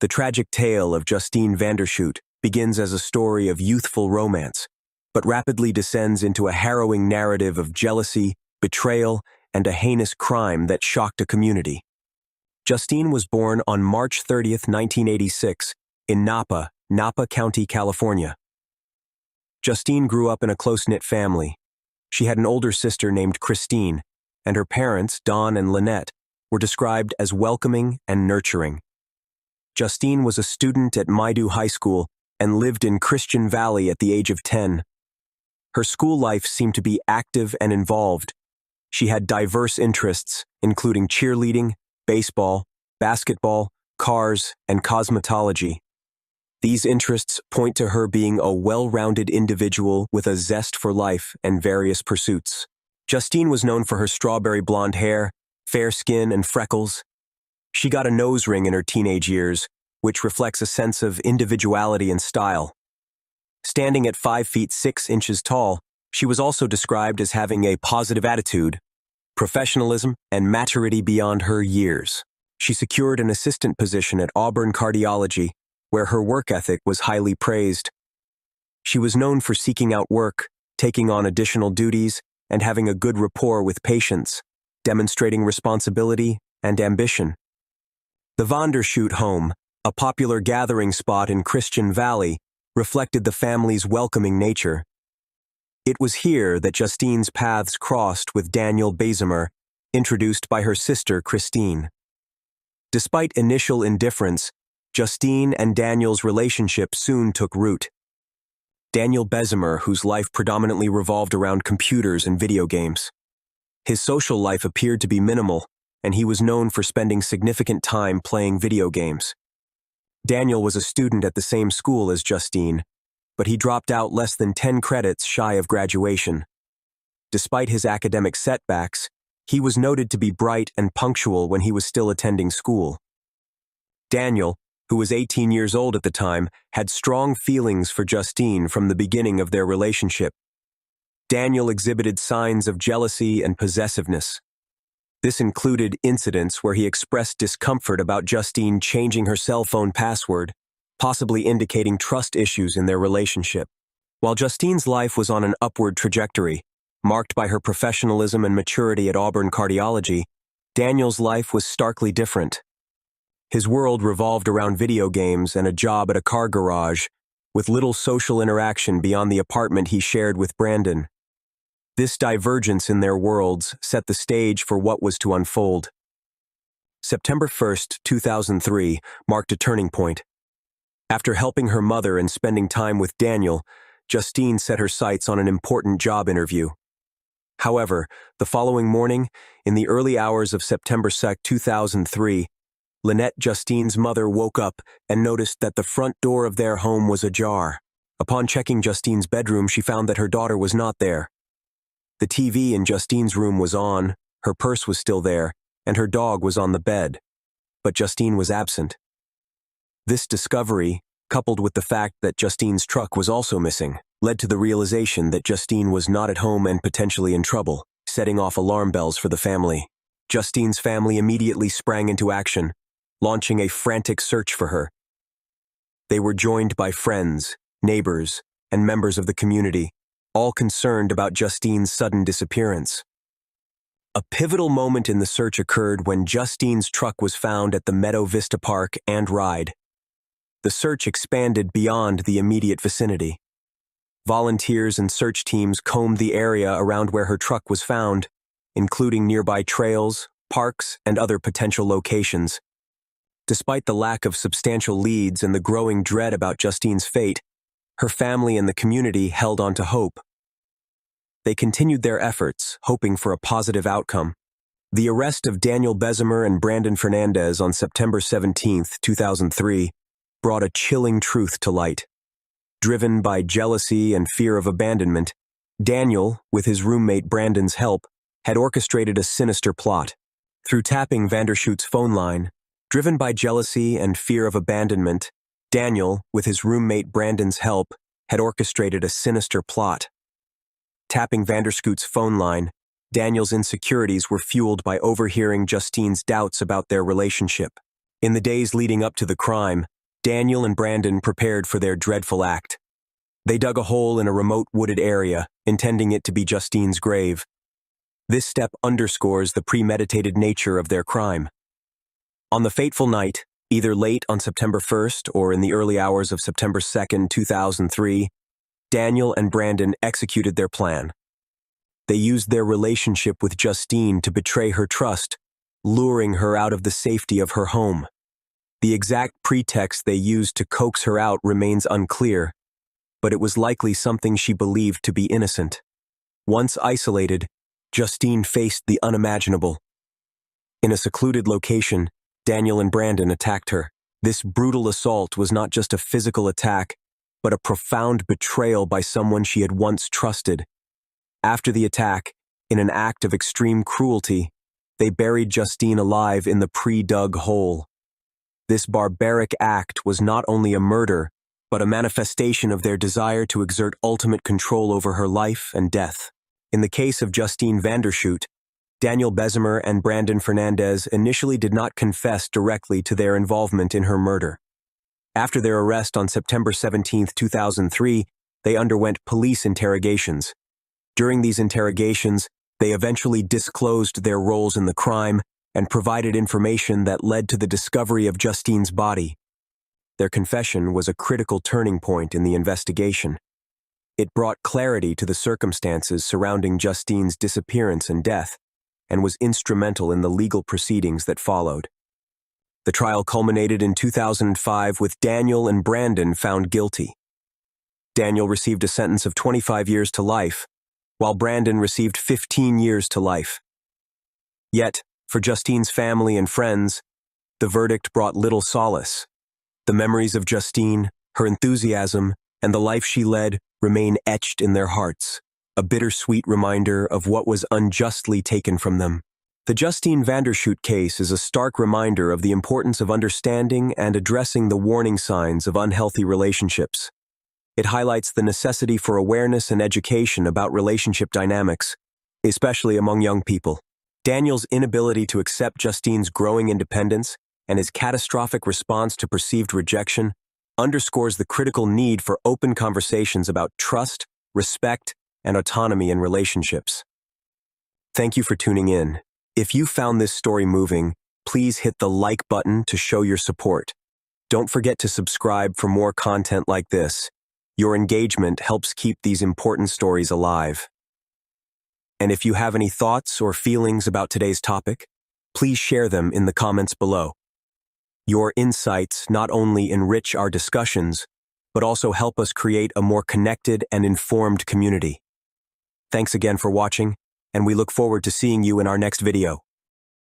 The tragic tale of Justine Vandershoot begins as a story of youthful romance, but rapidly descends into a harrowing narrative of jealousy, betrayal, and a heinous crime that shocked a community. Justine was born on March 30th, 1986, in Napa County, California. Justine grew up in a close-knit family. She had an older sister named Christine, and her parents, Don and Lynette, were described as welcoming and nurturing. Justine was a student at Maidu High School and lived in Christian Valley at the age of 10. Her school life seemed to be active and involved. She had diverse interests, including cheerleading, baseball, basketball, cars, and cosmetology. These interests point to her being a well-rounded individual with a zest for life and various pursuits. Justine was known for her strawberry blonde hair, fair skin, and freckles. She got a nose ring in her teenage years, which reflects a sense of individuality and style. Standing at 5 feet 6 inches tall, she was also described as having a positive attitude, professionalism, and maturity beyond her years. She secured an assistant position at Auburn Cardiology, where her work ethic was highly praised. She was known for seeking out work, taking on additional duties, and having a good rapport with patients, demonstrating responsibility and ambition. The Vandershoot home, a popular gathering spot in Christian Valley, reflected the family's welcoming nature. It was here that Justine's paths crossed with Daniel Bezemer, introduced by her sister Christine. Despite initial indifference, Justine and Daniel's relationship soon took root. Daniel Bezemer, whose life predominantly revolved around computers and video games. His social life appeared to be minimal, and he was known for spending significant time playing video games. Daniel was a student at the same school as Justine, but he dropped out less than 10 credits shy of graduation. Despite his academic setbacks, he was noted to be bright and punctual when he was still attending school. Daniel, who was 18 years old at the time, had strong feelings for Justine from the beginning of their relationship. Daniel exhibited signs of jealousy and possessiveness. This included incidents where he expressed discomfort about Justine changing her cell phone password, possibly indicating trust issues in their relationship. While Justine's life was on an upward trajectory, marked by her professionalism and maturity at Auburn Cardiology, Daniel's life was starkly different. His world revolved around video games and a job at a car garage, with little social interaction beyond the apartment he shared with Brandon. This divergence in their worlds set the stage for what was to unfold. September 1st, 2003, marked a turning point. After helping her mother and spending time with Daniel, Justine set her sights on an important job interview. However, the following morning, in the early hours of September 2nd, 2003, Lynette, Justine's mother, woke up and noticed that the front door of their home was ajar. Upon checking Justine's bedroom, she found that her daughter was not there. The TV in Justine's room was on, her purse was still there, and her dog was on the bed. But Justine was absent. This discovery, coupled with the fact that Justine's truck was also missing, led to the realization that Justine was not at home and potentially in trouble, setting off alarm bells for the family. Justine's family immediately sprang into action, launching a frantic search for her. They were joined by friends, neighbors, and members of the community, all concerned about Justine's sudden disappearance. A pivotal moment in the search occurred when Justine's truck was found at the Meadow Vista Park and Ride. The search expanded beyond the immediate vicinity. Volunteers and search teams combed the area around where her truck was found, including nearby trails, parks, and other potential locations. Despite the lack of substantial leads and the growing dread about Justine's fate, her family and the community held on to hope. They continued their efforts, hoping for a positive outcome. The arrest of Daniel Bezemer and Brandon Fernandez on September 17, 2003, brought a chilling truth to light. Driven by jealousy and fear of abandonment, Daniel, with his roommate Brandon's help, had orchestrated a sinister plot. Through tapping Vandershoot's phone line, driven by jealousy and fear of abandonment, Daniel, with his roommate Brandon's help, had orchestrated a sinister plot. Tapping Vandershoot's phone line, Daniel's insecurities were fueled by overhearing Justine's doubts about their relationship. In the days leading up to the crime, Daniel and Brandon prepared for their dreadful act. They dug a hole in a remote wooded area, intending it to be Justine's grave. This step underscores the premeditated nature of their crime. On the fateful night, either late on September 1st or in the early hours of September 2nd, 2003, Daniel and Brandon executed their plan. They used their relationship with Justine to betray her trust, luring her out of the safety of her home. The exact pretext they used to coax her out remains unclear, but it was likely something she believed to be innocent. Once isolated, Justine faced the unimaginable. In a secluded location, Daniel and Brandon attacked her. This brutal assault was not just a physical attack, but a profound betrayal by someone she had once trusted. After the attack, in an act of extreme cruelty, they buried Justine alive in the pre-dug hole. This barbaric act was not only a murder, but a manifestation of their desire to exert ultimate control over her life and death. In the case of Justine Vandershoot, Daniel Bezemer and Brandon Fernandez initially did not confess directly to their involvement in her murder. After their arrest on September 17, 2003, they underwent police interrogations. During these interrogations, they eventually disclosed their roles in the crime and provided information that led to the discovery of Justine's body. Their confession was a critical turning point in the investigation. It brought clarity to the circumstances surrounding Justine's disappearance and death, and was instrumental in the legal proceedings that followed. The trial culminated in 2005 with Daniel and Brandon found guilty. Daniel received a sentence of 25 years to life, while Brandon received 15 years to life. Yet, for Justine's family and friends, the verdict brought little solace. The memories of Justine, her enthusiasm, and the life she led remain etched in their hearts, a bittersweet reminder of what was unjustly taken from them. The Justine Vandershoot case is a stark reminder of the importance of understanding and addressing the warning signs of unhealthy relationships. It highlights the necessity for awareness and education about relationship dynamics, especially among young people. Daniel's inability to accept Justine's growing independence and his catastrophic response to perceived rejection underscores the critical need for open conversations about trust, respect, and autonomy in relationships. Thank you for tuning in. If you found this story moving, please hit the like button to show your support. Don't forget to subscribe for more content like this. Your engagement helps keep these important stories alive. And if you have any thoughts or feelings about today's topic, please share them in the comments below. Your insights not only enrich our discussions, but also help us create a more connected and informed community. Thanks again for watching, and we look forward to seeing you in our next video.